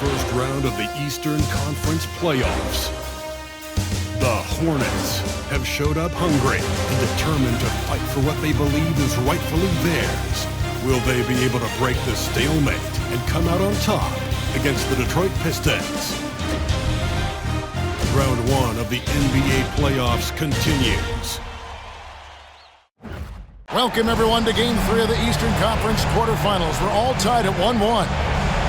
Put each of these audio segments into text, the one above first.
first round of the Eastern Conference playoffs. The Hornets have showed up hungry and determined to fight for what they believe is rightfully theirs. Will they be able to break the stalemate and come out on top against the Detroit Pistons? Round one of the NBA playoffs continues. Welcome, everyone, to Game 3 of the Eastern Conference quarterfinals. We're all tied at 1-1.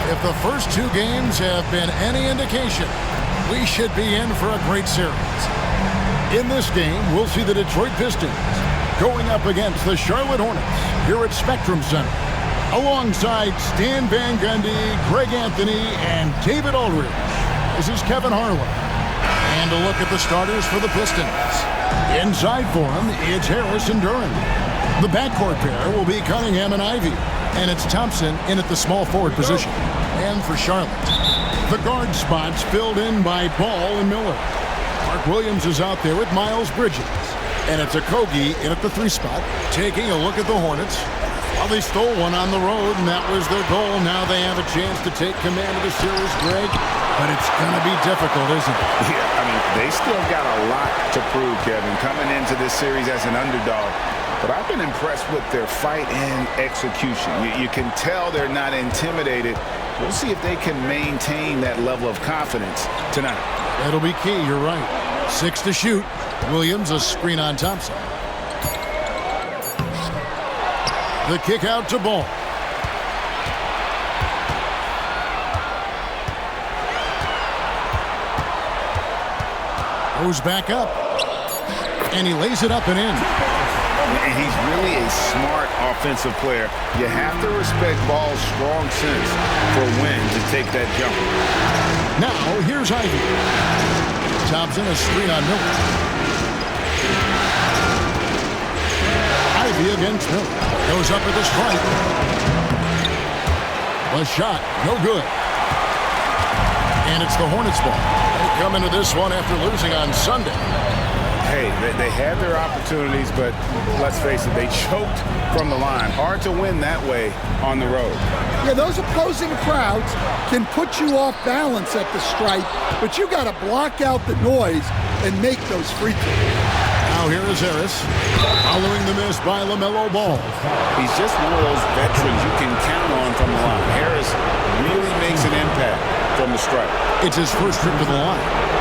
If the first two games have been any indication, we should be in for a great series. In this game, we'll see the Detroit Pistons going up against the Charlotte Hornets here at Spectrum Center, alongside Stan Van Gundy, Greg Anthony, and David Aldridge. This is Kevin Harlan. And a look at the starters for the Pistons. Inside for them, it's Harris and Duran. The backcourt pair will be Cunningham and Ivy, and it's Thompson in at the small forward position. And for Charlotte, the guard spots filled in by Ball and Miller. Mark Williams is out there with Miles Bridges, and it's Okogie in at the 3 spot. Taking a look at the Hornets. Well, they stole one on the road, and that was their goal. Now they have a chance to take command of the series, Greg, but it's going to be difficult, isn't it? Yeah, I mean, they still got a lot to prove, Kevin, coming into this series as an underdog. But I've been impressed with their fight and execution. You can tell they're not intimidated. We'll see if they can maintain that level of confidence tonight. That'll be key, you're right. 6 to shoot. Williams, a screen on Thompson. The kick out to Ball. Goes back up. And he lays it up and in. And he's really a smart offensive player. You have to respect Ball's strong sense for when to take that jump. Now, here's Ivy. Thompson, a screen on Miller. Ivy against Miller. Goes up with a strike. The shot, no good. And it's the Hornets ball. They come into this one after losing on Sunday. Hey, they had their opportunities, but let's face it, they choked from the line. Hard to win that way on the road. Yeah, those opposing crowds can put you off balance at the stripe, but you got to block out the noise and make those free throws. Now here is Harris, following the miss by LaMelo Ball. He's just one of those veterans you can count on from the line. Harris really makes an impact from the stripe. It's his first trip to the line.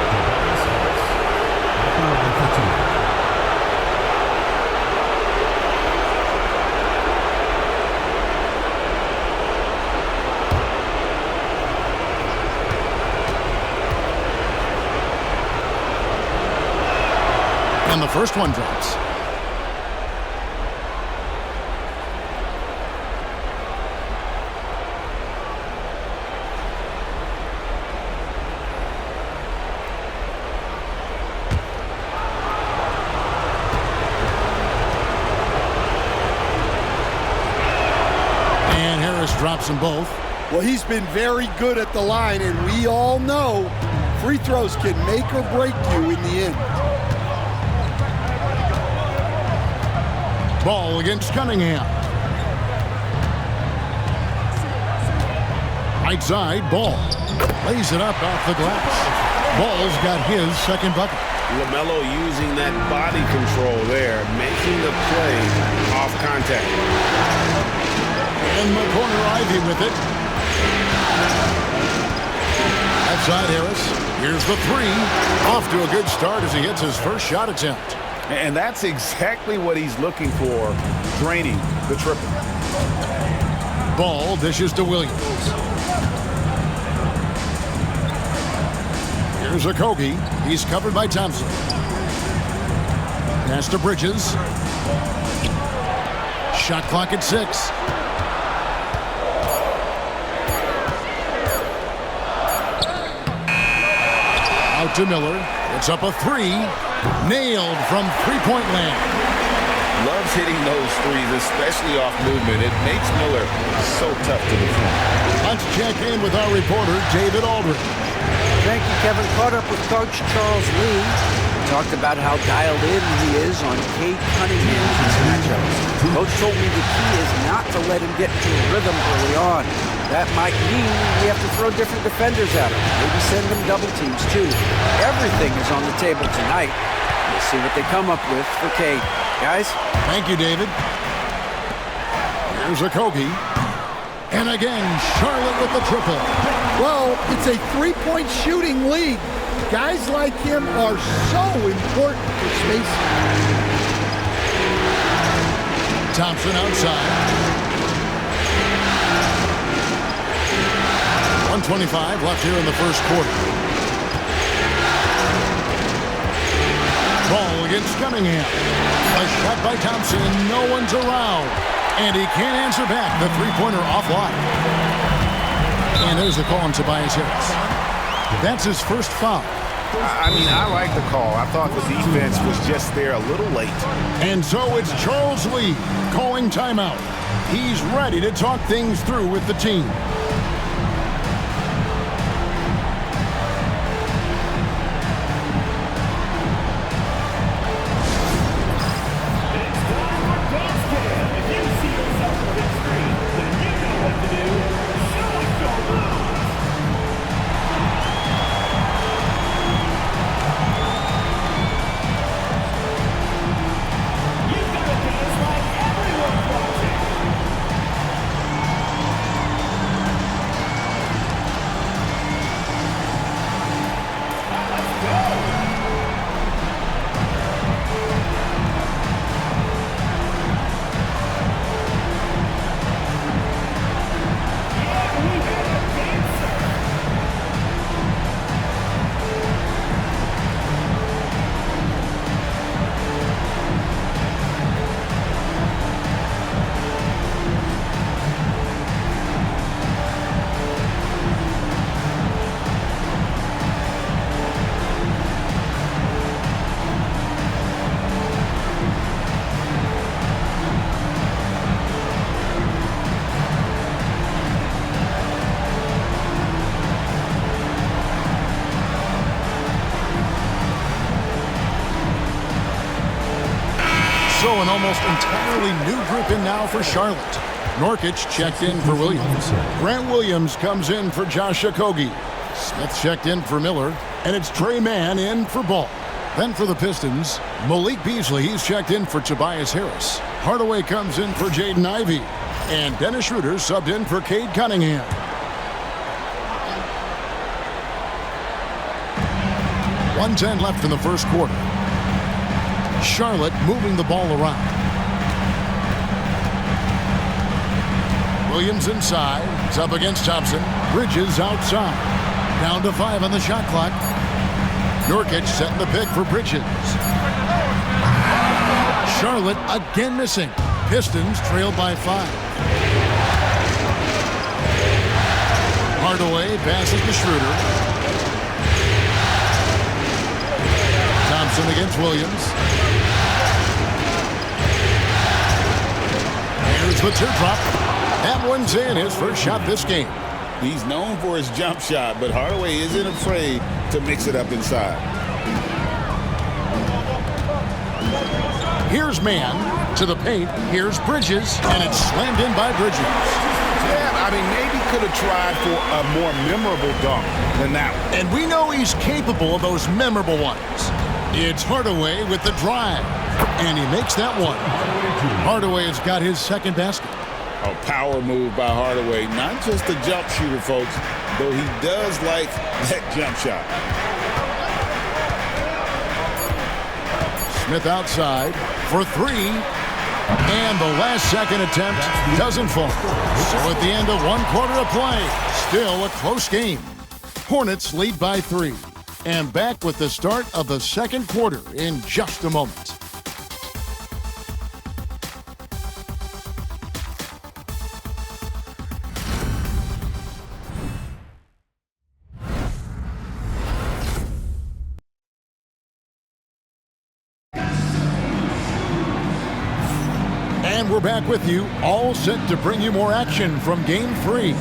And the first one drops. And Harris drops them both. Well, he's been very good at the line, and we all know free throws can make or break you in the end. Ball against Cunningham. Right side, Ball. Lays it up off the glass. Ball's got his second bucket. LaMelo using that body control there, making the play off contact. In the corner, Ivy with it. Outside Harris. Here's the 3. Off to a good start as he hits his first shot attempt. And that's exactly what he's looking for, draining the triple. Ball dishes to Williams. Here's Okogie. He's covered by Thompson. Pass to Bridges. Shot clock at 6. Out to Miller. It's up a 3. Nailed from three-point land. Loves hitting those threes, especially off movement. It makes Miller so tough to defend. Let's check in with our reporter, David Aldridge. Thank you, Kevin. Caught up with Coach Charles Lee. Talked about how dialed in he is on Cade Cunningham's matchups. Coach told me the key is not to let him get into a rhythm early on. That might mean we have to throw different defenders at him. Maybe send them double teams, too. Everything is on the table tonight. We'll see what they come up with for Cade. Guys? Thank you, David. Here's Okogie. And again, Charlotte with the triple. Well, it's a three-point shooting league. Guys like him are so important for spacing. Thompson outside. 1:25 left here in the first quarter. Ball against Cunningham. A shot by Thompson. No one's around. And he can't answer back. The three-pointer offline. And there's the call on Tobias Harris. That's his first foul. I mean, I like the call. I thought the defense was just there a little late. And so it's Charles Lee calling timeout. He's ready to talk things through with the team. So an almost entirely new group in now for Charlotte. Nurkic checked in for Williams. Grant Williams comes in for Josh Okogie. Smith checked in for Miller. And it's Trey Mann in for Ball. Then for the Pistons, Malik Beasley, he's checked in for Tobias Harris. Hardaway comes in for Jaden Ivey. And Dennis Schroeder subbed in for Cade Cunningham. .110 left in the first quarter. Charlotte moving the ball around. Williams inside. It's up against Thompson. Bridges outside. Down to 5 on the shot clock. Nurkic setting the pick for Bridges. Charlotte again missing. Pistons trailed by 5. Hardaway passes to Schroeder. Thompson against Williams. Here's the teardrop. That one's in, his first shot this game. He's known for his jump shot, but Hardaway isn't afraid to mix it up inside. Here's Mann to the paint. Here's Bridges, and it's slammed in by Bridges. Yeah, I mean, maybe could have tried for a more memorable dunk than that one. And we know he's capable of those memorable ones. It's Hardaway with the drive, and he makes that one. Hardaway has got his second basket. A power move by Hardaway. Not just a jump shooter, folks, though he does like that jump shot. Smith outside for 3. And the last second attempt doesn't fall. So at the end of 1 quarter of play, still a close game. Hornets lead by 3. And back with the start of the second quarter in just a moment. And we're back with you, all set to bring you more action from Game 3.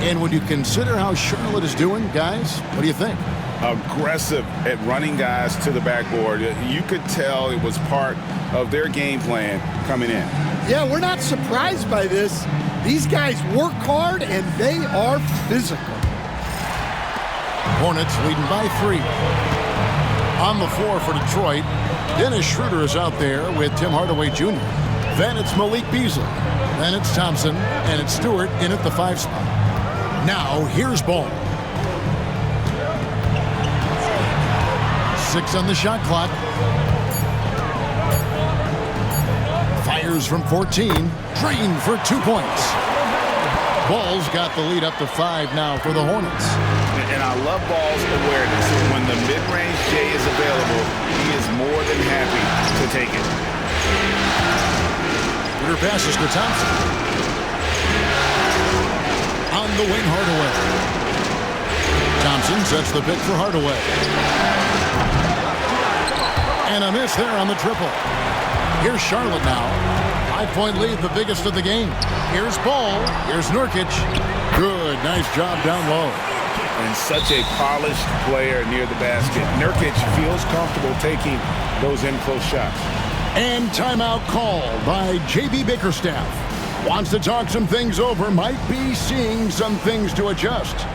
And would you consider how Charlotte is doing, guys? What do you think? Aggressive at running guys to the backboard. You could tell it was part of their game plan coming in. Yeah, we're not surprised by this. These guys work hard, and they are physical. Hornets leading by 3. On the floor for Detroit, Dennis Schroeder is out there with Tim Hardaway Jr. Then it's Malik Beasley. Then it's Thompson, and it's Stewart in at the 5 spot. Now, here's Ball. 6 on the shot clock. Fires from 14. Drained for 2 points. Ball's got the lead up to 5 now for the Hornets. And I love Ball's awareness. When the mid-range J is available, he is more than happy to take it. Peter passes to Thompson. On the wing, Hardaway. Thompson sets the pick for Hardaway. And a miss there on the triple. Here's Charlotte now. 5-point lead, the biggest of the game. Here's Ball. Here's Nurkic. Good, nice job down low. And such a polished player near the basket. Nurkic feels comfortable taking those in-close shots. And timeout called by J.B. Bickerstaff. Wants to talk some things over. Might be seeing some things to adjust.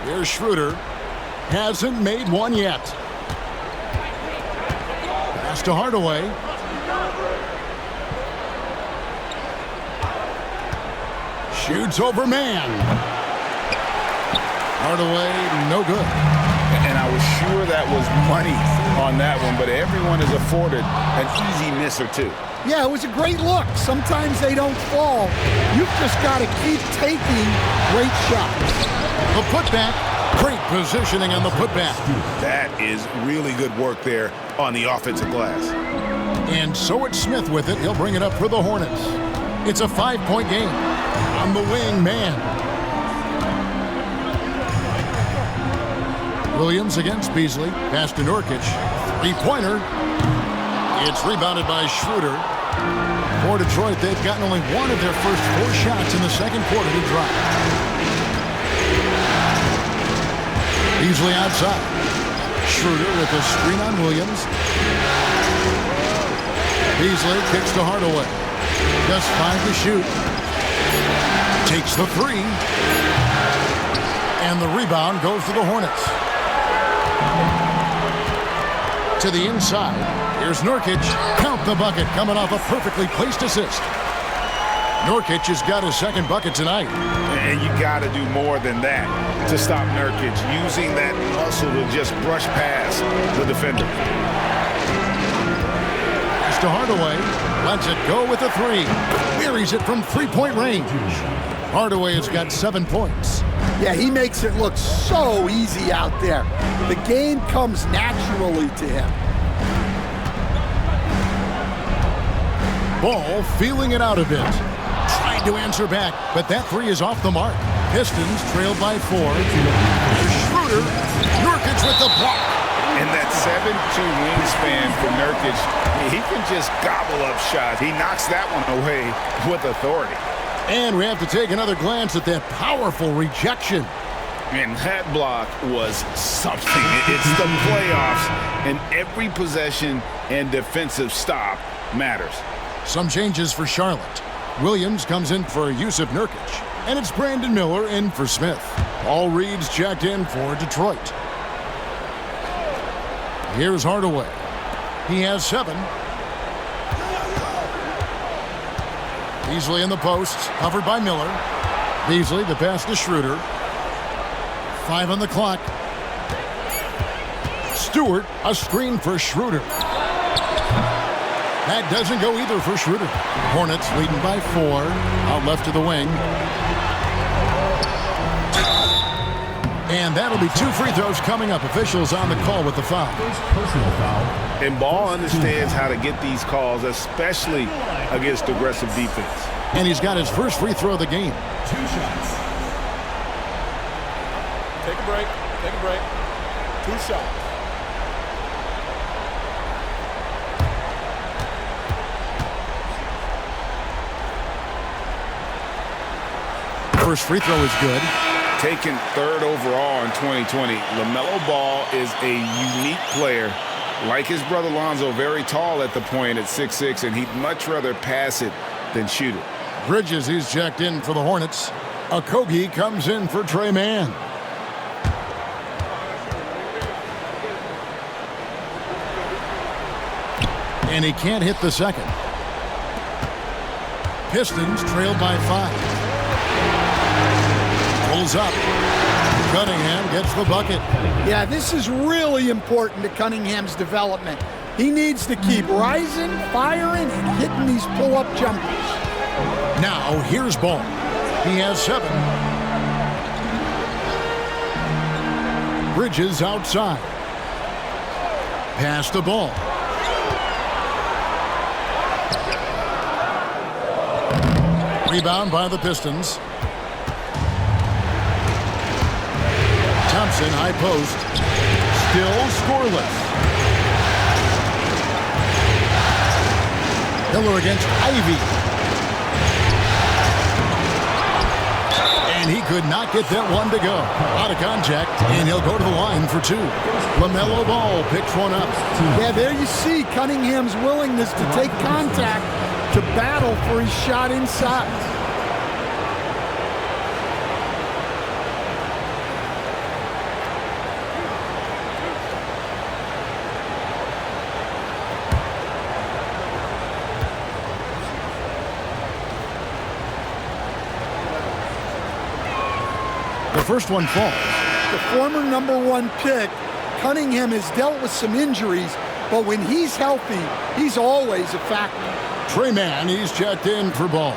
Here's Schroeder. Hasn't made one yet. Pass to Hardaway. Shoots over man. Hardaway, no good. And I was sure that was money on that one, but everyone is afforded an easy miss or two. Yeah, it was a great look. Sometimes they don't fall. You've just got to keep taking great shots. The putback. Great positioning on the putback. That is really good work there on the offensive glass. And so it's Smith with it. He'll bring it up for the Hornets. It's a 5-point game. On the wing, man. Williams against Beasley. Pass to Nurkic. Three-pointer. It's rebounded by Schroeder. For Detroit, they've gotten only one of their first 4 shots in the second quarter to drop. Beasley outside. Schroeder with a screen on Williams. Beasley kicks to Hardaway. Just 5 to shoot. Takes the 3. And the rebound goes to the Hornets. To the inside. Here's Nurkic. Count the bucket coming off a perfectly placed assist. Nurkic has got his second bucket tonight. And you got to do more than that to stop Nurkic, using that muscle to just brush past the defender. Pass to Hardaway. Lets it go with a 3. Buries it from 3-point range. Hardaway has got 7 points. Yeah, he makes it look so easy out there. The game comes naturally to him. Ball feeling it out a bit. Trying to answer back, but that three is off the mark. Pistons trailed by 4. Schroeder, Nurkic with the block. And that 7'2" wingspan for Nurkic, he can just gobble up shots. He knocks that one away with authority. And we have to take another glance at that powerful rejection. And that block was something. It's the playoffs, and every possession and defensive stop matters. Some changes for Charlotte. Williams comes in for Yusuf Nurkic. And it's Brandon Miller in for Smith. Paul Reed's checked in for Detroit. Here's Hardaway. He has 7. Beasley in the post, covered by Miller. Beasley, the pass to Schroeder. 5 on the clock. Stewart, a screen for Schroeder. That doesn't go either for Schroeder. Hornets leading by 4. Out left to the wing. And that'll be 2 free throws coming up. Officials on the call with the foul. Personal foul. And Ball understands how to get these calls, especially against aggressive defense. And he's got his first free throw of the game. 2 shots. Take a break. Take a break. 2 shots. First free throw is good. Taken 3rd overall in 2020, LaMelo Ball is a unique player. Like his brother Lonzo, very tall at the point at 6'6", and he'd much rather pass it than shoot it. Bridges, he's checked in for the Hornets. Okogie comes in for Trey Mann. And he can't hit the second. Pistons trailed by 5. Pulls up. Cunningham gets the bucket. Yeah, this is really important to Cunningham's development. He needs to keep rising, firing, and hitting these pull-up jumpers. Now, here's Ball. He has 7. Bridges outside. Pass the ball. Rebound by the Pistons. Thompson, high post. Still scoreless. Miller against Ivy. And he could not get that one to go. Out of contact, and he'll go to the line for 2. LaMelo Ball picks one up. Yeah, there you see Cunningham's willingness to take contact to battle for his shot inside. The first one falls. The former number 1 pick, Cunningham has dealt with some injuries, but when he's healthy, he's always a factor. Trey Mann, he's checked in for Ball.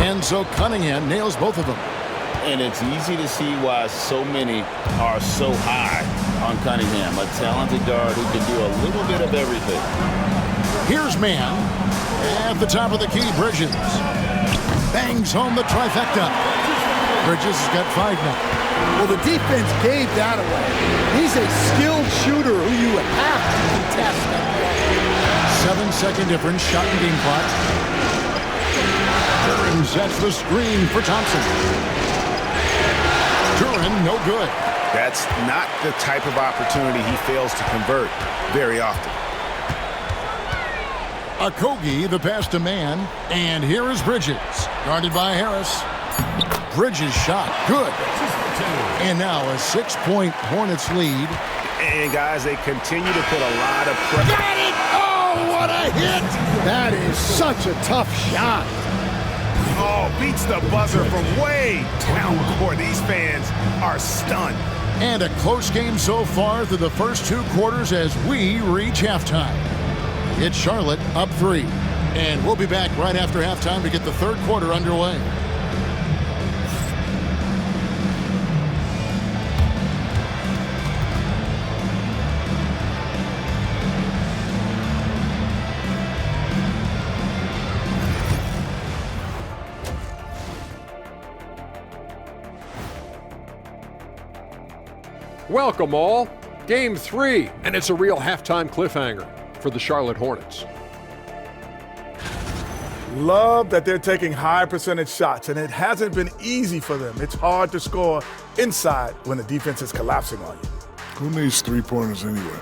And so Cunningham nails both of them. And it's easy to see why so many are so high on Cunningham, a talented guard who can do a little bit of everything. Here's Mann. At the top of the key, Bridges. Bangs home the trifecta. Bridges has got 5 now. Well, the defense gave that away. He's a skilled shooter who you have to contest. 7-second difference, shot and game clock. Duran sets the screen for Thompson. Duran, no good. That's not the type of opportunity he fails to convert very often. Okogie, the pass to Mann. And here is Bridges. Guarded by Harris. Bridges shot. Good. And now a 6-point Hornets lead. And, guys, they continue to put a lot of pressure. Got it! Oh, what a hit! That is such a tough shot. Oh, beats the buzzer from way down court. These fans are stunned. And a close game so far through the first 2 quarters as we reach halftime. It's Charlotte up 3. And we'll be back right after halftime to get the 3rd quarter underway. Welcome all. Game 3, and it's a real halftime cliffhanger for the Charlotte Hornets. Love that they're taking high percentage shots, and it hasn't been easy for them. It's hard to score inside when the defense is collapsing on you. Who needs three-pointers anyway?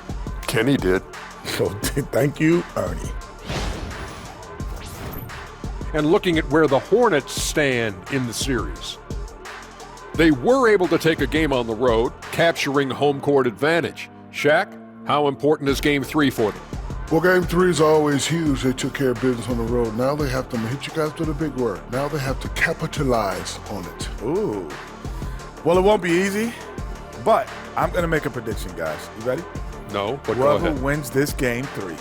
Kenny did. So thank you, Ernie. And looking at where the Hornets stand in the series. They were able to take a game on the road, capturing home court advantage. Shaq, how important is Game 3 for them? Well, Game 3 is always huge. They took care of business on the road. Now they have to hit you guys with a big word. Now they have to capitalize on it. Ooh. Well, it won't be easy, but I'm going to make a prediction, guys. You ready? No, but go ahead. Whoever wins this Game 3,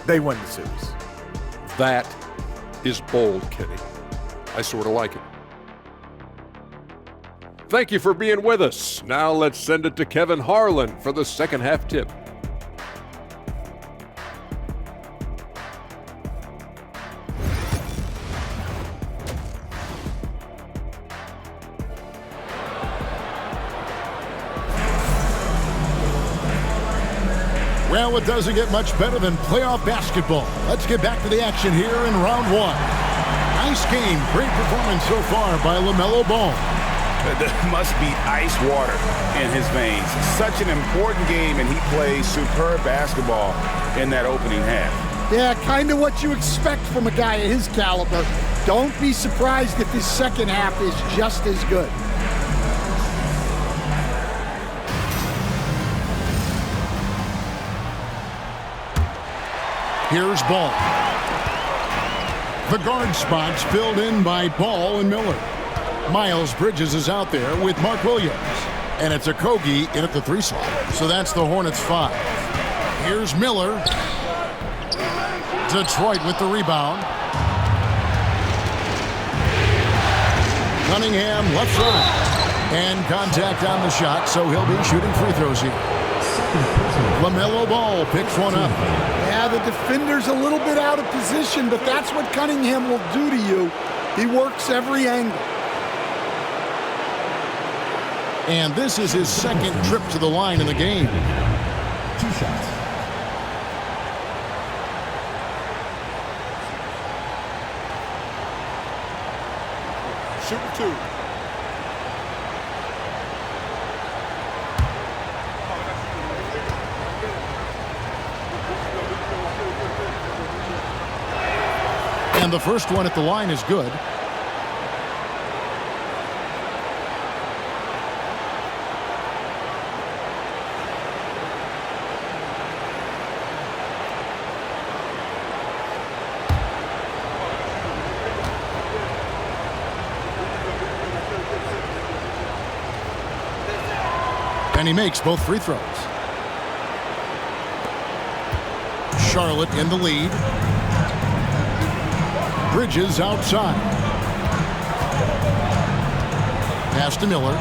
they win the series. That is bold, Kenny. I sort of like it. Thank you for being with us. Now let's send it to Kevin Harlan for the second half tip. Well, it doesn't get much better than playoff basketball. Let's get back to the action here in round 1. Nice game. Great performance so far by LaMelo Ball. There must be ice water in his veins. Such an important game, and he plays superb basketball in that opening half. Yeah, kind of what you expect from a guy of his caliber. Don't be surprised if his second half is just as good. Here's Ball. The guard spots filled in by Ball and Miller. Miles Bridges is out there with Mark Williams. And it's Okogie in at the 3 slot. So that's the Hornets 5. Here's Miller. Detroit with the rebound. Cunningham left side. And contact on the shot, so he'll be shooting free throws here. LaMelo Ball picks one up. Yeah, the defender's a little bit out of position, but that's what Cunningham will do to you. He works every angle. And this is his second trip to the line in the game. 2 shots. Shooting 2. And the first one at the line is good. And he makes both free throws. Charlotte in the lead. Bridges outside. Pass to Miller.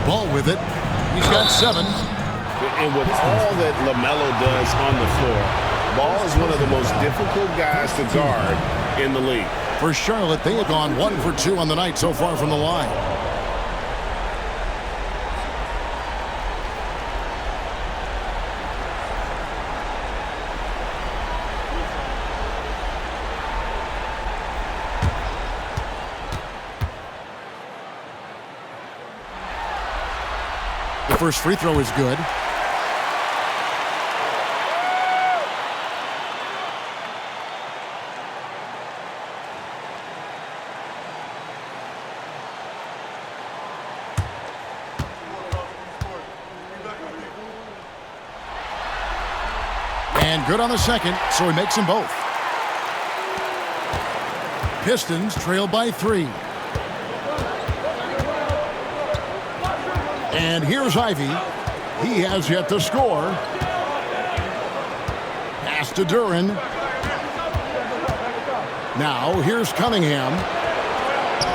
Ball with it. He's got 7. And with all that LaMelo does on the floor, Ball is one of the most difficult guys to guard in the league. For Charlotte, they have gone 1 for 2 on the night so far from the line. The first free throw is good. And good on the second, so he makes them both. Pistons trail by 3. And here's Ivy. He has yet to score. Pass to Duren. Now here's Cunningham.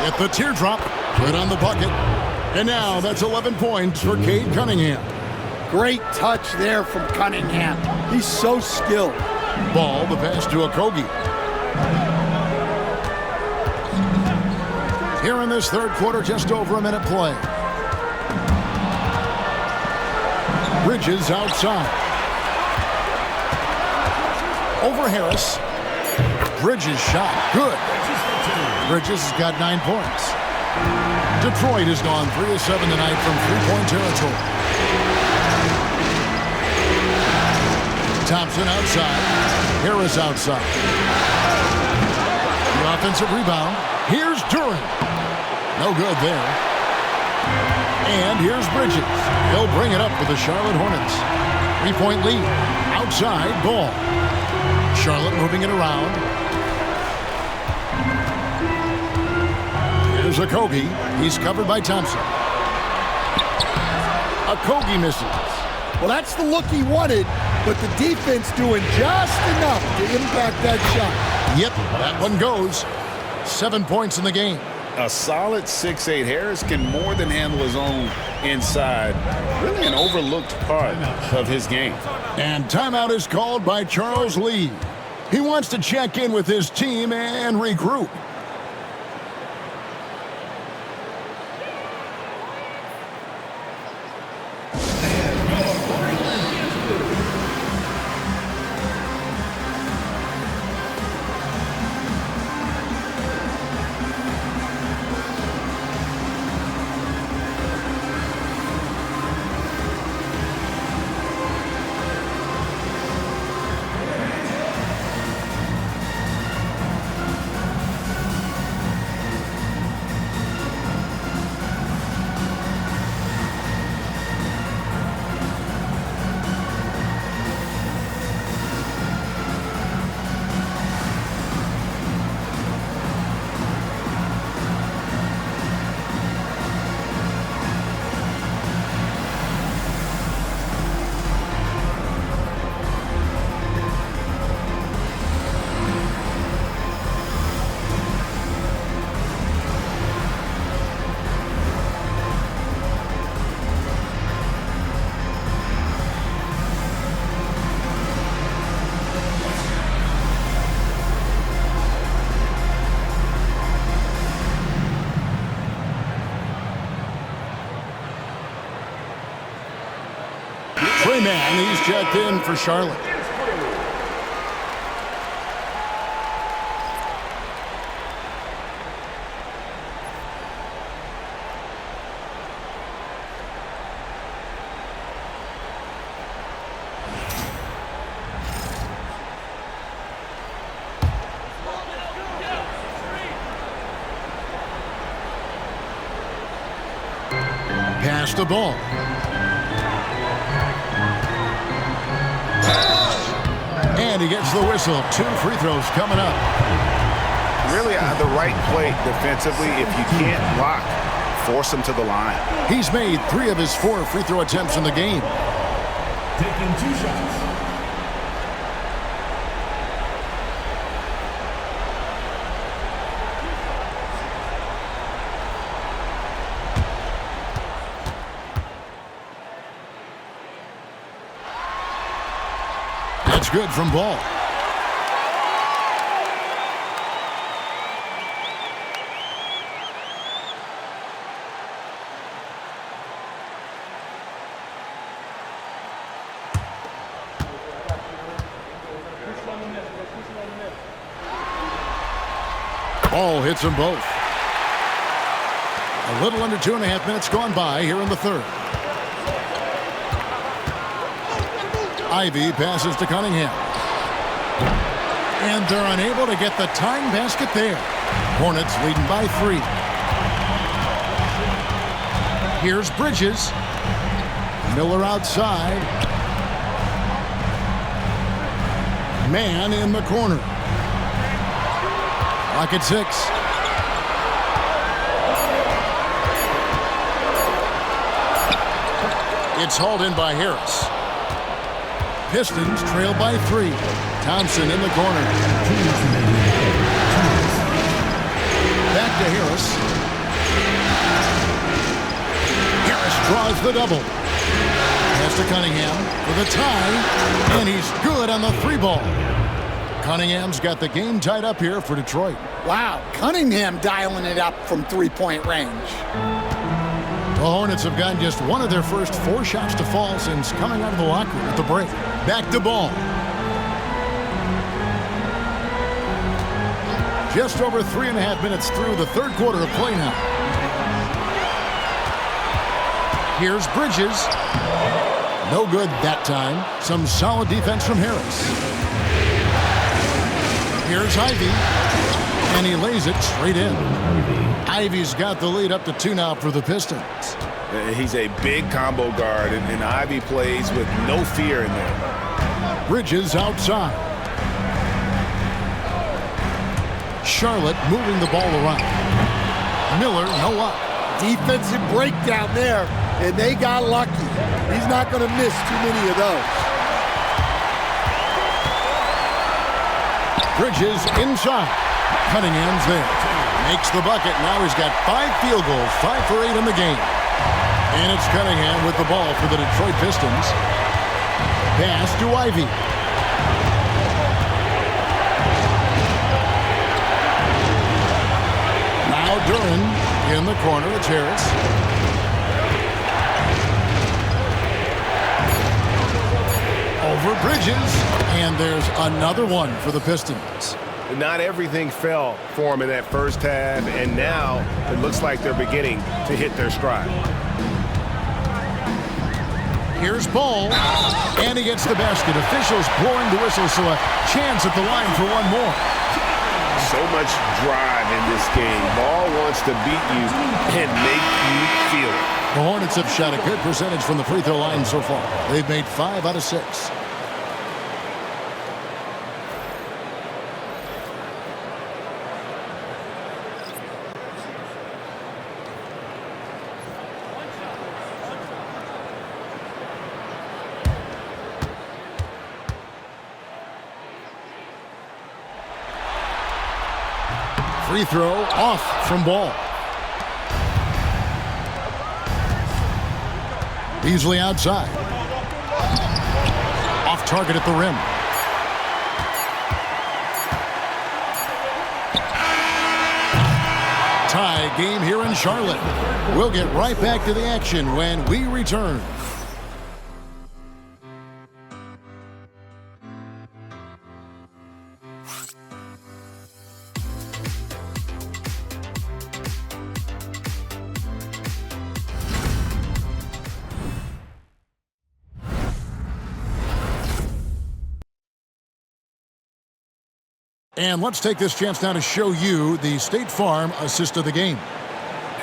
At the teardrop. Put on the bucket. And now that's 11 points for Cade Cunningham. Great touch there from Cunningham. He's so skilled. Ball, the pass to Okogie. Here in this third quarter, just over a minute play. Bridges outside. Over Harris. Bridges shot. Good. Bridges has got 9 points. Detroit has gone 3 of 7 tonight from three-point territory. Thompson outside. Harris outside. The offensive rebound. Here's Duran. No good there. And here's Bridges. He'll bring it up for the Charlotte Hornets. 3-point lead. Outside, Ball. Charlotte moving it around. Here's Okogie. He's covered by Thompson. Okogie misses. Well, that's the look he wanted, but the defense doing just enough to impact that shot. Yep, that one goes. 7 points in the game. A solid 6'8". Harris can more than handle his own inside. Really an overlooked part of his game. And timeout is called by Charles Lee. He wants to check in with his team and regroup. Man, he's checked in for Charlotte. Pass the ball. And he gets the whistle. 2 free throws coming up. Really the right play defensively. If you can't block, force him to the line. He's made 3 of his 4 free throw attempts in the game. Taking 2 shots. That's good from Ball. Ball hits them both. A little under 2.5 minutes gone by here in the third. Ivy passes to Cunningham. And they're unable to get the tying basket there. Hornets leading by 3. Here's Bridges. Miller outside. Man in the corner. Clock at 6. It's hauled in by Harris. Pistons trail by 3. Thompson in the corner. Back to Harris. Harris draws the double. Pass to Cunningham for the tie. And he's good on the 3 ball. Cunningham's got the game tied up here for Detroit. Wow, Cunningham dialing it up from three-point range. The Hornets have gotten just one of their first 4 shots to fall since coming out of the locker room at the break. Back to Ball. Just over 3.5 minutes through the third quarter of play now. Here's Bridges. No good that time. Some solid defense from Harris. Here's Ivy. And he lays it straight in. Ivy's got the lead up to 2 now for the Pistons. He's a big combo guard, and Ivy plays with no fear in there. Bridges outside. Charlotte moving the ball around. Miller, no up. Defensive breakdown there, and they got lucky. He's not going to miss too many of those. Bridges inside. Cunningham's there. Makes the bucket. Now he's got 5 field goals, 5 for 8 in the game. And it's Cunningham with the ball for the Detroit Pistons. Pass to Ivy. Now Duran in the corner. It's Harris. Over Bridges. And there's another one for the Pistons. Not everything fell for him in that first half, and now it looks like they're beginning to hit their stride. Here's Ball, and he gets the basket. Officials blowing the whistle, so a chance at the line for one more. So much drive in this game. Ball wants to beat you and make you feel it. The Hornets have shot a good percentage from the free throw line so far. They've made 5 out of 6. Free throw off from Ball. Beasley outside. Off target at the rim. Tie game here in Charlotte. We'll get right back to the action when we return. And let's take this chance now to show you the State Farm assist of the game.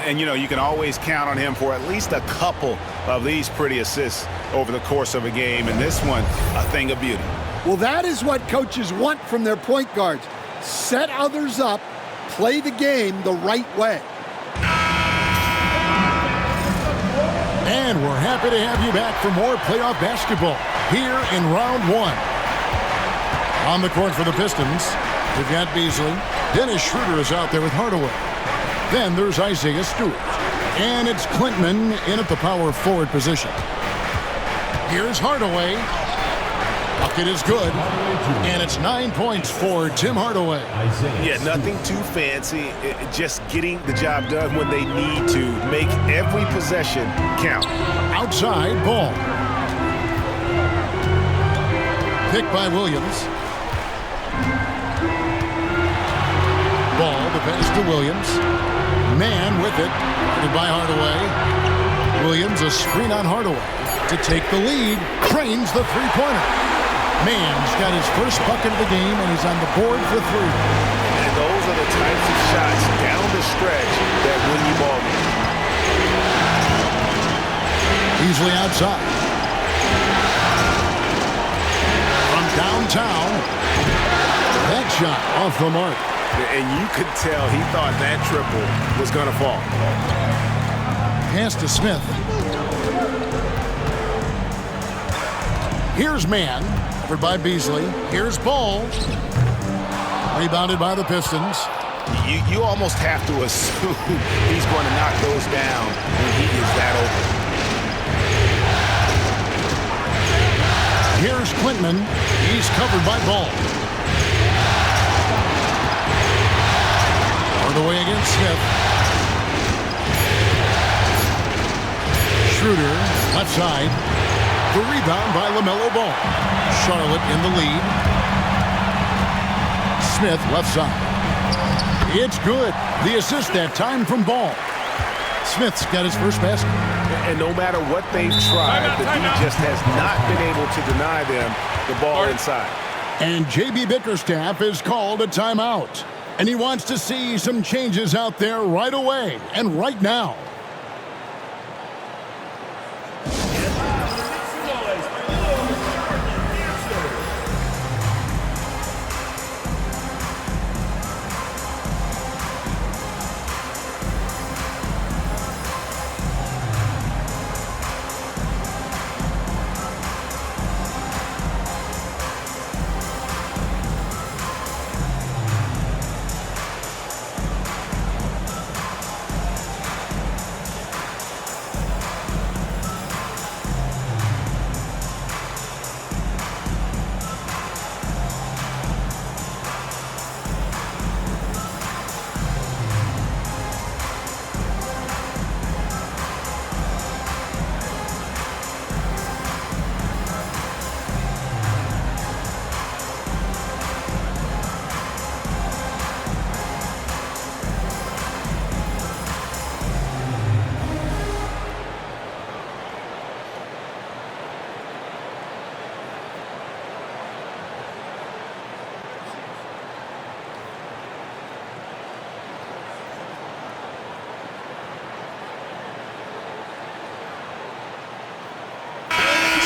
And, you know, you can always count on him for at least a couple of these pretty assists over the course of a game. And this one, a thing of beauty. Well, that is what coaches want from their point guards. Set others up, play the game the right way. And we're happy to have you back for more playoff basketball here in round 1. On the court for the Pistons, we've got Beasley. Dennis Schroeder is out there with Hardaway. Then there's Isaiah Stewart. And it's Klintman in at the power forward position. Here's Hardaway. Bucket is good. And it's 9 points for Tim Hardaway. Yeah, nothing too fancy. Just getting the job done when they need to. Make every possession count. Outside Ball. Picked by Williams. Ball, the pass to Williams. Man with it. Guarded by Hardaway. Williams, a screen on Hardaway to take the lead. Cranes the three-pointer. Man's got his first bucket of the game, and he's on the board for 3. And those are the types of shots down the stretch that win you ball games. Beasley outside. From downtown. That shot off the mark. And you could tell he thought that triple was going to fall. Pass to Smith. Here's Man. Covered by Beasley. Here's Ball. Rebounded by the Pistons. You almost have to assume he's going to knock those down when he is that open. Here's Klintman. He's covered by Ball. Terrence Smith. Schroeder, left side. The rebound by LaMelo Ball. Charlotte in the lead. Smith, left side. It's good. The assist that time from Ball. Smith's got his first basket. And no matter what they've tried, the D just has not been able to deny them the ball inside. And J.B. Bickerstaff is called a timeout. And he wants to see some changes out there right away and right now.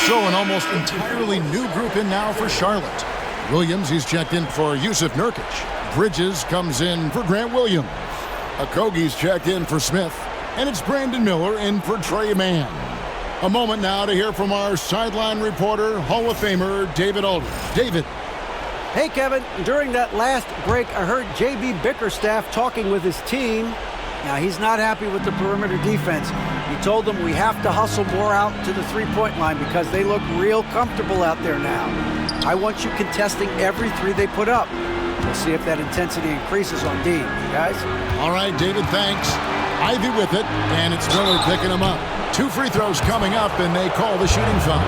So an almost entirely new group in now for Charlotte. Williams, he's checked in for Yusuf Nurkic. Bridges comes in for Grant Williams. Okogie's checked in for Smith. And it's Brandon Miller in for Trey Mann. A moment now to hear from our sideline reporter, Hall of Famer David Aldridge. David. Hey, Kevin. During that last break, I heard J.B. Bickerstaff talking with his team. Now, he's not happy with the perimeter defense. He told them we have to hustle more out to the three-point line because they look real comfortable out there now. I want you contesting every three they put up. We'll see if that intensity increases on D. Guys? All right, David, thanks. Ivy with it, and it's Miller picking him up. 2 free throws coming up, and they call the shooting foul.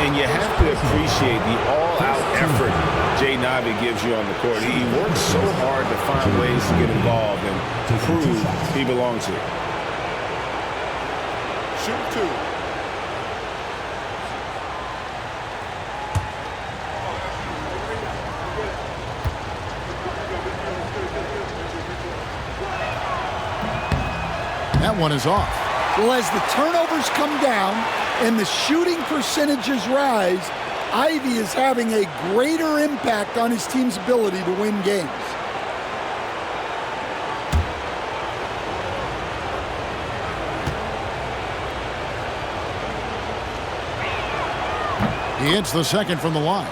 And you have to appreciate the all-out effort Jaden Ivey gives you on the court. He works so hard to find ways to get involved and to prove he belongs here. Shoot 2. That one is off. Well, as the turnovers come down and the shooting percentages rise, Ivy is having a greater impact on his team's ability to win games. He hits the second from the line.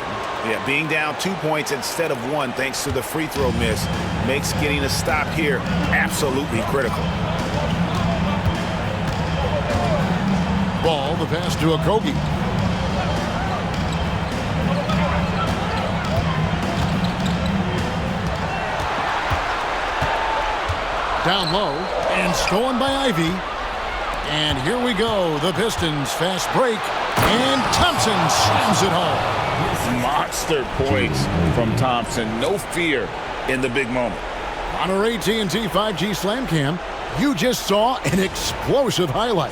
Yeah, being down 2 points instead of 1 thanks to the free throw miss makes getting a stop here absolutely critical. Ball, the pass to Okogie. Down low and stolen by Ivy. And here we go. The Pistons fast break. And Thompson slams it home. Monster points from Thompson. No fear in the big moment. On our AT&T 5G Slam Cam, you just saw an explosive highlight.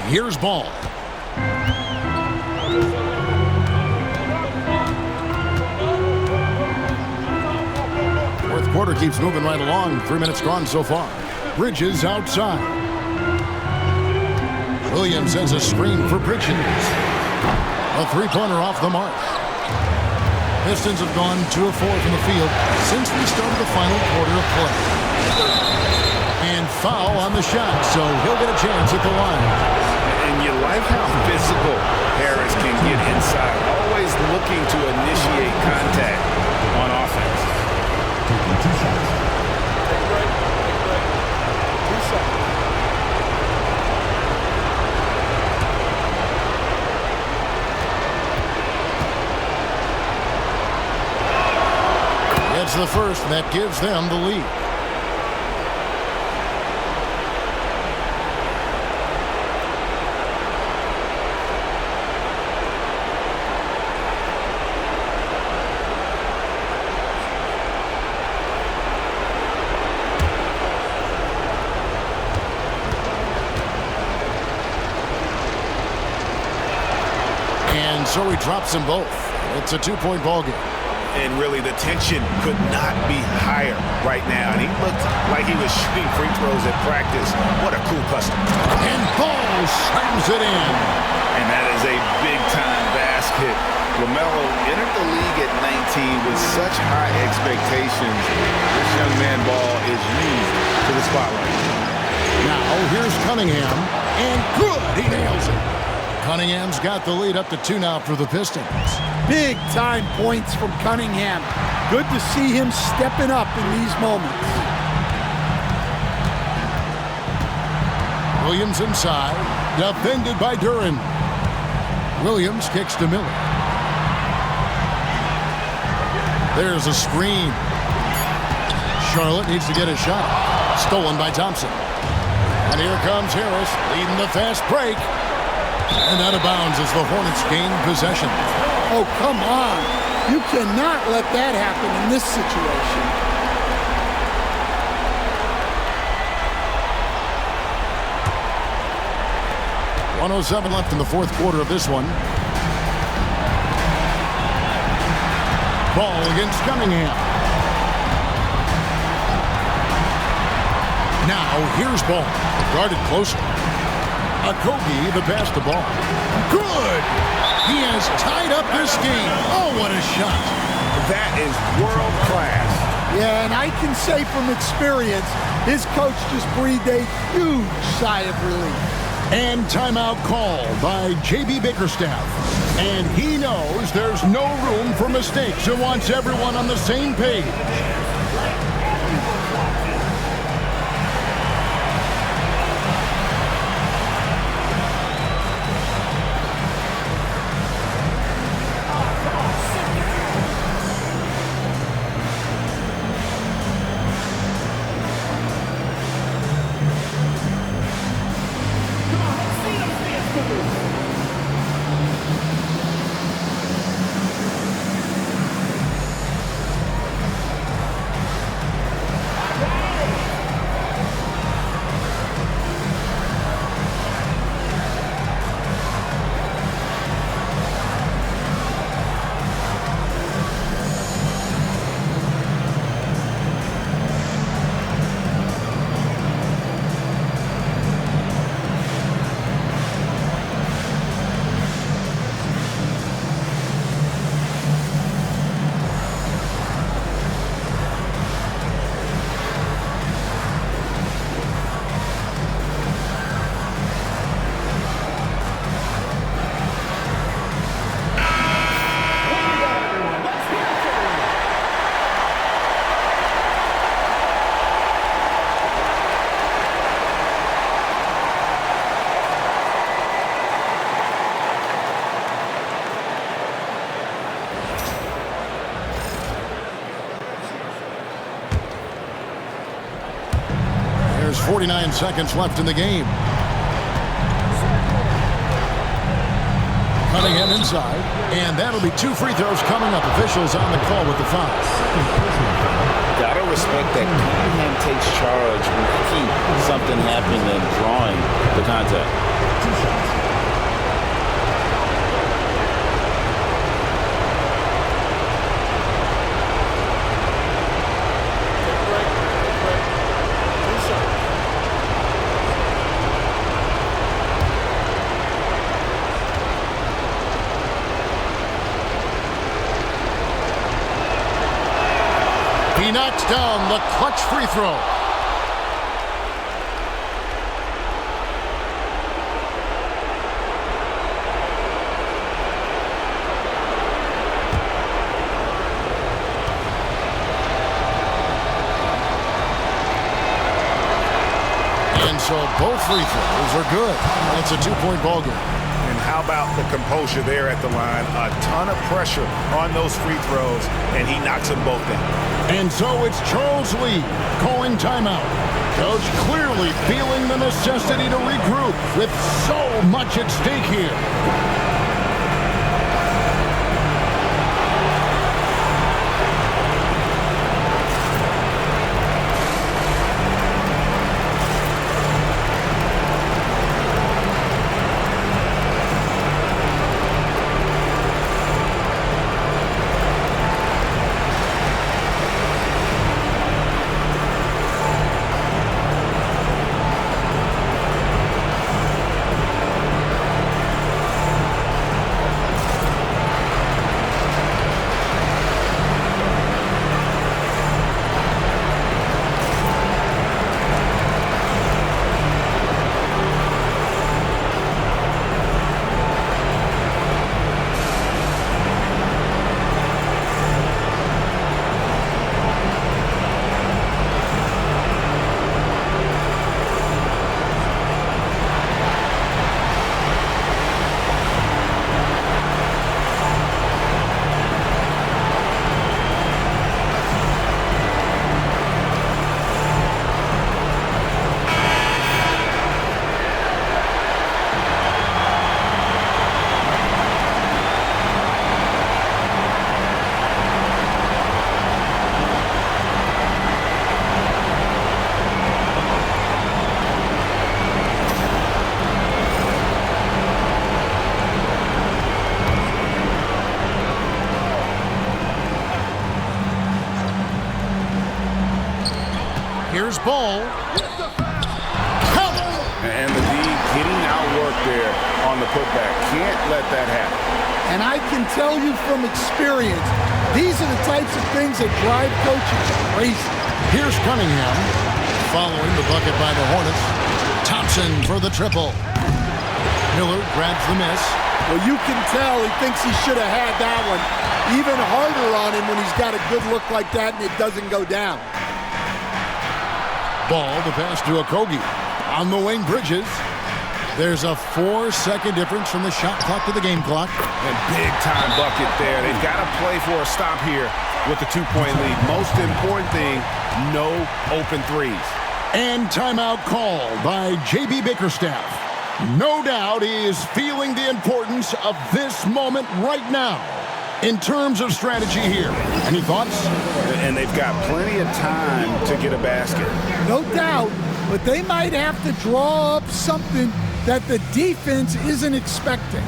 Here's Ball. Fourth quarter keeps moving right along. 3 minutes gone so far. Bridges outside. Williams sends a screen for Bridges. A three-pointer off the mark. Pistons have gone 2 of 4 from the field since we started the final quarter of play. And foul on the shot, so he'll get a chance at the line. And you like how physical Harris can get inside, always looking to initiate contact on offense. Taking 2 shots. It's the first that gives them the lead. And so he drops them both. It's a 2-point ball game. And really, the tension could not be higher right now. And he looked like he was shooting free throws at practice. What a cool customer. And Ball slams it in. And that is a big-time basket. LaMelo entered the league at 19 with such high expectations. This young man, Ball, is used to the spotlight. Now, here's Cunningham. And good! He nails it. Cunningham's got the lead up to 2 now for the Pistons. Big-time points from Cunningham. Good to see him stepping up in these moments. Williams inside. Defended by Duran. Williams kicks to Miller. There's a screen. Charlotte needs to get a shot. Stolen by Thompson. And here comes Harris, leading the fast break. And out of bounds as the Hornets gain possession. Oh, come on. You cannot let that happen in this situation. .107 left in the fourth quarter of this one. Ball against Cunningham. Now here's Ball. Guarded closer. Kobe the pass the ball. Good! He has tied up this game. Oh, what a shot. That is world class. Yeah, and I can say from experience, his coach just breathed a huge sigh of relief. And timeout called by J.B. Bickerstaff. And he knows there's no room for mistakes and wants everyone on the same page. There's 49 seconds left in the game. Cunningham inside, and that'll be 2 free throws coming up. Officials on the call with the foul. Gotta respect that Cunningham takes charge when something happened and drawing the contact. 2 shots. He knocks down the clutch free throw. And so both free throws are good. It's a 2-point ball game. And how about the composure there at the line? A ton of pressure on those free throws, and he knocks them both down. And so it's Charles Lee calling timeout. Coach clearly feeling the necessity to regroup with so much at stake here. Here's Ball. Count. And the D getting outwork there on the putback. Can't let that happen. And I can tell you from experience, these are the types of things that drive coaches crazy. Here's Cunningham. Following the bucket by the Hornets. Thompson for the triple. Miller grabs the miss. Well, you can tell he thinks he should have had that one. Even harder on him when he's got a good look like that and it doesn't go down. Ball, the pass to Okogie. On the wing, Bridges. There's a 4-second difference from the shot clock to the game clock. And big-time bucket there. They've got to play for a stop here with the 2-point lead. Most important thing, no open threes. And timeout called by J.B. Bickerstaff. No doubt he is feeling the importance of this moment right now in terms of strategy here. Any thoughts? And they've got plenty of time to get a basket. No doubt, but they might have to draw up something that the defense isn't expecting.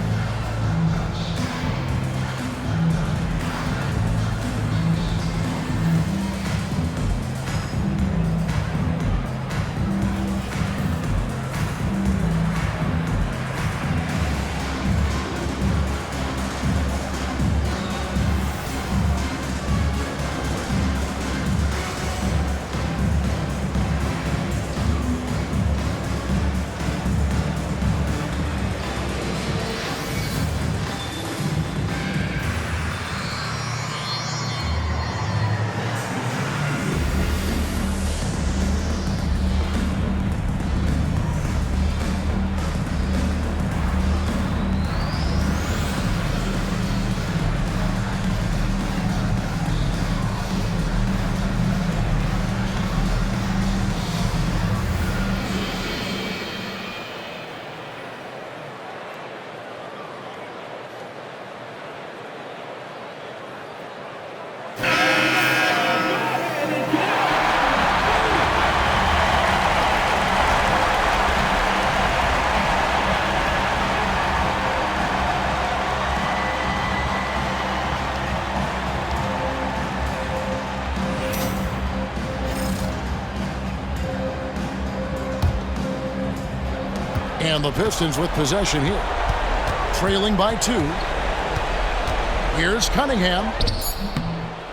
And the Pistons with possession here. Trailing by 2. Here's Cunningham.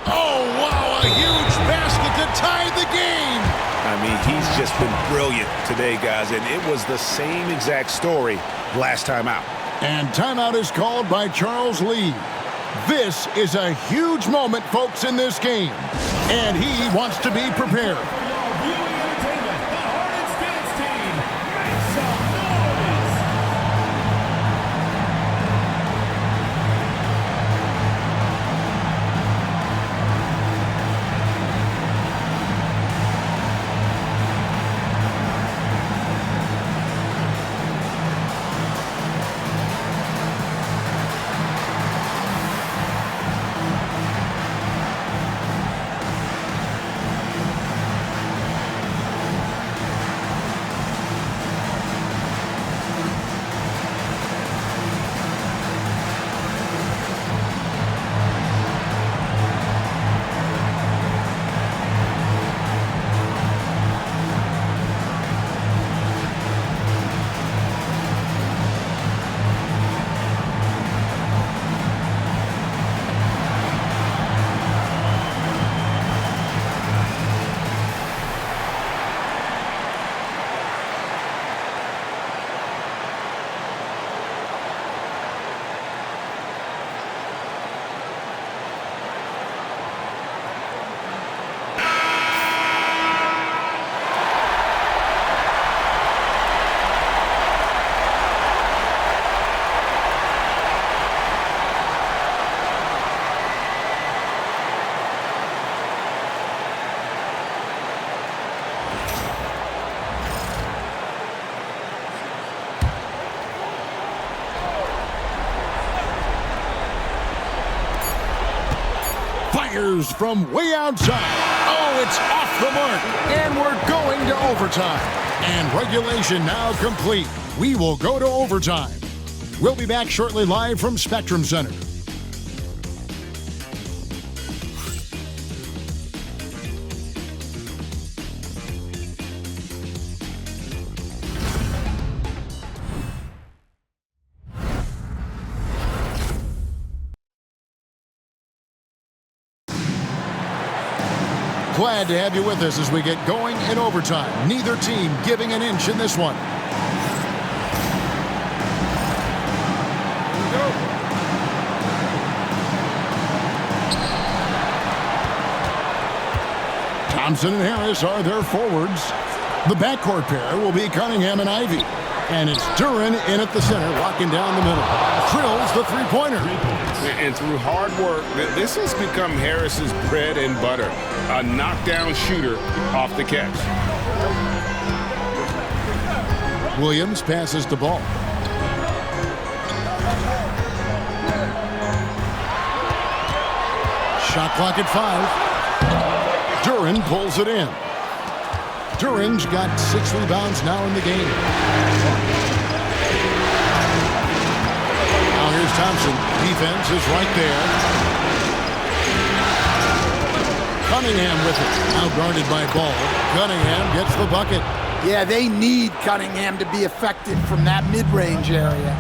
Oh, wow, a huge basket to tie the game. I mean, he's just been brilliant today, guys, and it was the same exact story last time out. And timeout is called by Charles Lee. This is a huge moment, folks, in this game. And he wants to be prepared. From way outside. Oh, it's off the mark. And we're going to overtime. And regulation now complete. We will go to overtime. We'll be back shortly live from Spectrum Center. Glad to have you with us as we get going in overtime. Neither team giving an inch in this one. Thompson and Harris are their forwards. The backcourt pair will be Cunningham and Ivy. And it's Duren in at the center, locking down the middle. Drills the three-pointer. And through hard work, this has become Harris's bread and butter. A knockdown shooter off the catch. Williams passes the ball. Shot clock at 5. Duren pulls it in. Duren's got 6 rebounds now in the game. Now here's Thompson. Defense is right there. Cunningham with it. Now guarded by Ball. Cunningham gets the bucket. Yeah, they need Cunningham to be effective from that mid-range area.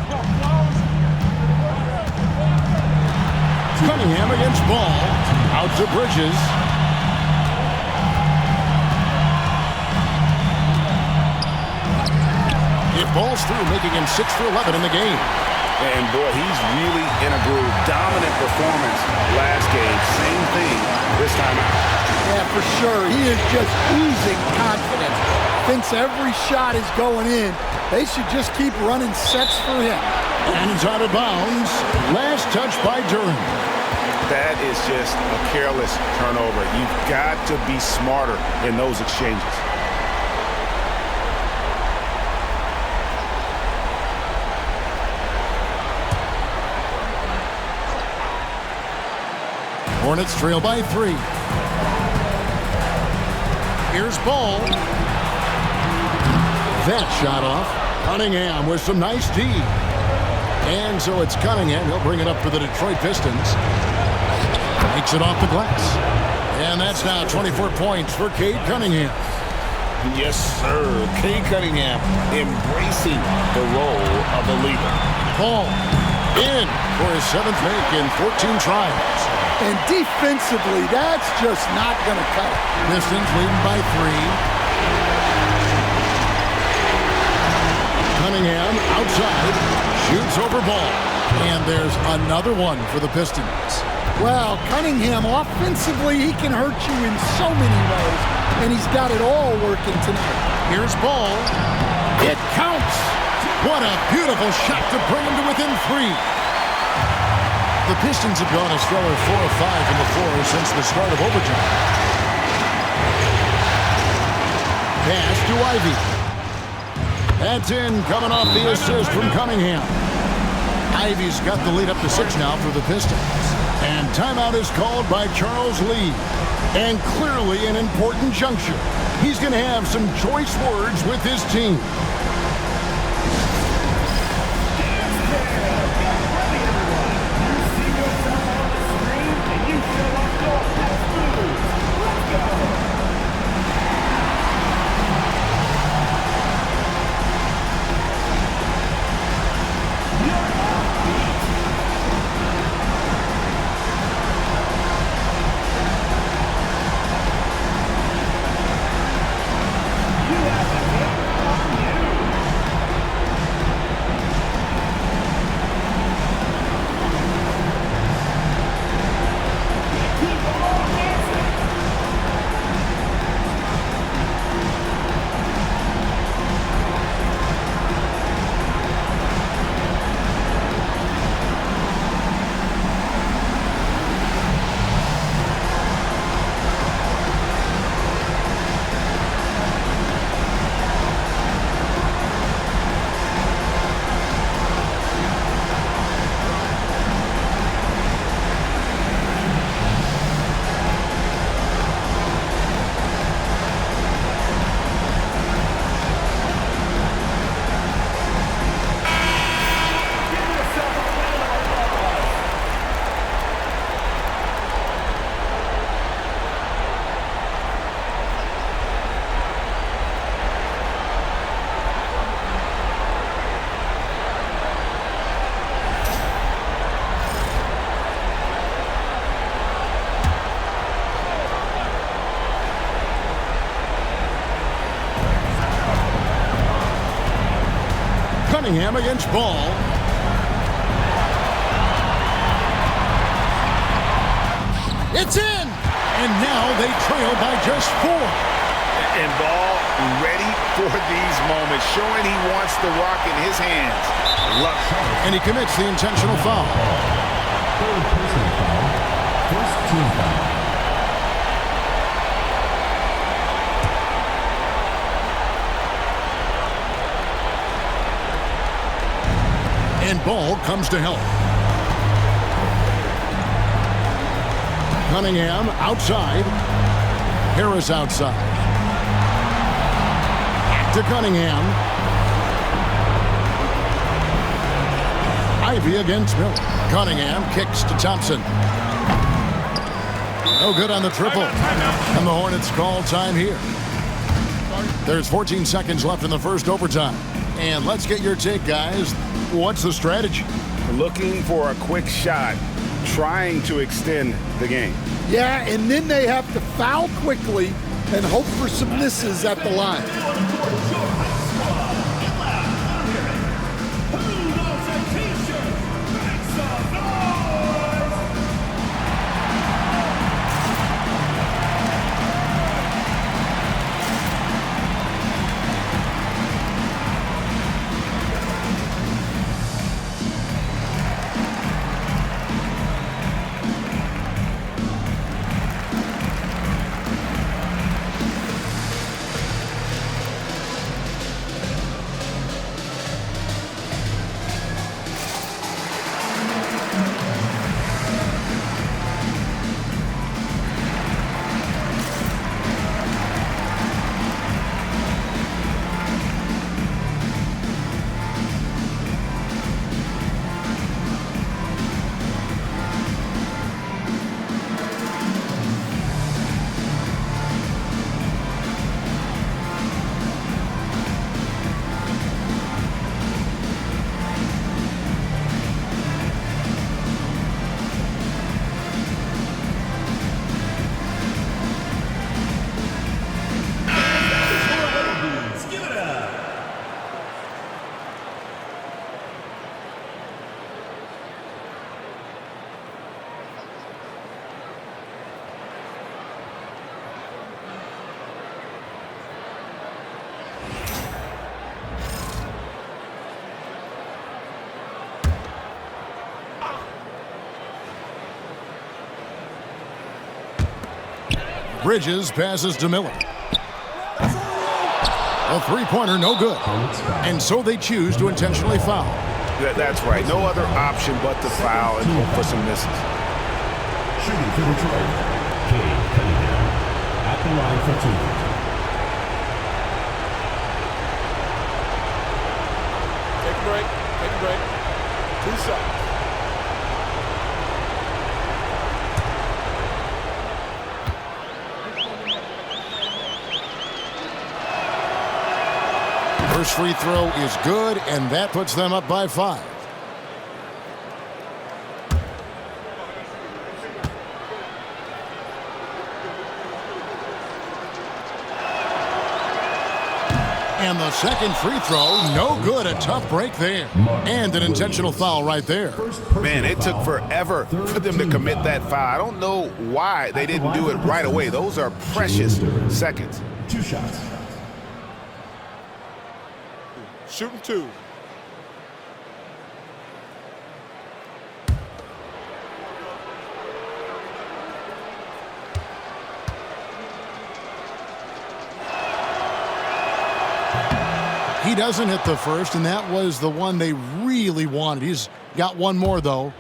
Cunningham against Ball. Out to Bridges. If Ball's through, making him 6 for 11 in the game. And boy, he's really in a groove. Dominant performance last game. Same thing this time out. Yeah, for sure. He is just oozing confidence. Thinks every shot is going in. They should just keep running sets for him. And it's out of bounds. Last touch by Duren. That is just a careless turnover. You've got to be smarter in those exchanges. Hornets trail by 3. Here's Ball. That shot off. Cunningham with some nice D. And so it's Cunningham. He'll bring it up for the Detroit Pistons. Makes it off the glass. And that's now 24 points for Cade Cunningham. Yes, sir. Cade Cunningham embracing the role of the leader. Ball in for his 7th make in 14 tries. And defensively, that's just not going to cut it. Pistons leading by 3. Cunningham outside, shoots over Ball. And there's another one for the Pistons. Well, Cunningham, offensively, he can hurt you in so many ways. And he's got it all working tonight. Here's Ball. It counts. What a beautiful shot to bring him to within 3. The Pistons have gone a stellar 4 of 5 in the floor since the start of overtime. Pass to Ivy. That's in, coming off the assist from Cunningham. Ivy's got the lead up to 6 now for the Pistons. And timeout is called by Charles Lee. And clearly an important juncture. He's going to have some choice words with his team. Cunningham against Ball. It's in! And now they trail by just 4. And Ball ready for these moments, showing he wants the rock in his hands. Love it. And he commits the intentional foul. Third personal foul. First team foul. And Ball comes to help. Cunningham outside. Harris outside. Back to Cunningham. Ivy against Miller. Cunningham kicks to Thompson. No good on the triple. And the Hornets call time here. There's 14 seconds left in the first overtime. And let's get your take, guys. What's the strategy? Looking for a quick shot, trying to extend the game. Yeah, and then they have to foul quickly and hope for some misses at the line. Bridges passes to Miller. A three-pointer, no good. And so they choose to intentionally foul. That's right. No other option but to foul and hope for some misses. Shooting for Detroit. Cade Cunningham at the line for 2. Take a break. Take a break. 2 shots. First free throw is good, and that puts them up by 5. And the second free throw, no good. A tough break there. And an intentional foul right there. Man, it took forever for them to commit that foul. I don't know why they didn't do it right away. Those are precious seconds. 2 shots. Shooting 2. He doesn't hit the first, and that was the one they really wanted. He's got one more, though.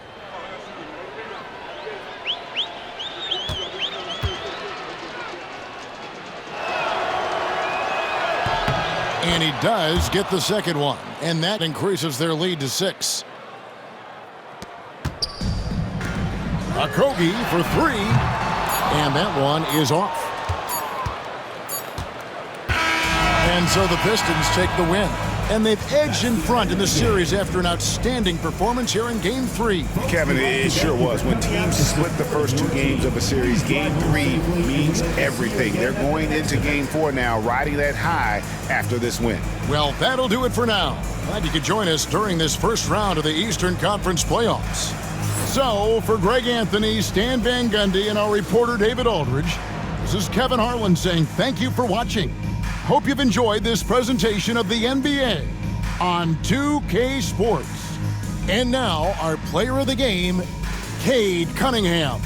And he does get the second one, and that increases their lead to 6. Okogie for 3, and that one is off. And so the Pistons take the win. and they've edged in front in the series after an outstanding performance here in Game 3. Kevin, it sure was. When teams split the first 2 games of a series, Game 3 means everything. They're going into Game 4 now, riding that high after this win. Well, that'll do it for now. Glad you could join us during this first round of the Eastern Conference playoffs. So, for Greg Anthony, Stan Van Gundy, and our reporter David Aldridge, this is Kevin Harlan saying thank you for watching. Hope you've enjoyed this presentation of the NBA on 2K Sports. And now, our player of the game, Cade Cunningham.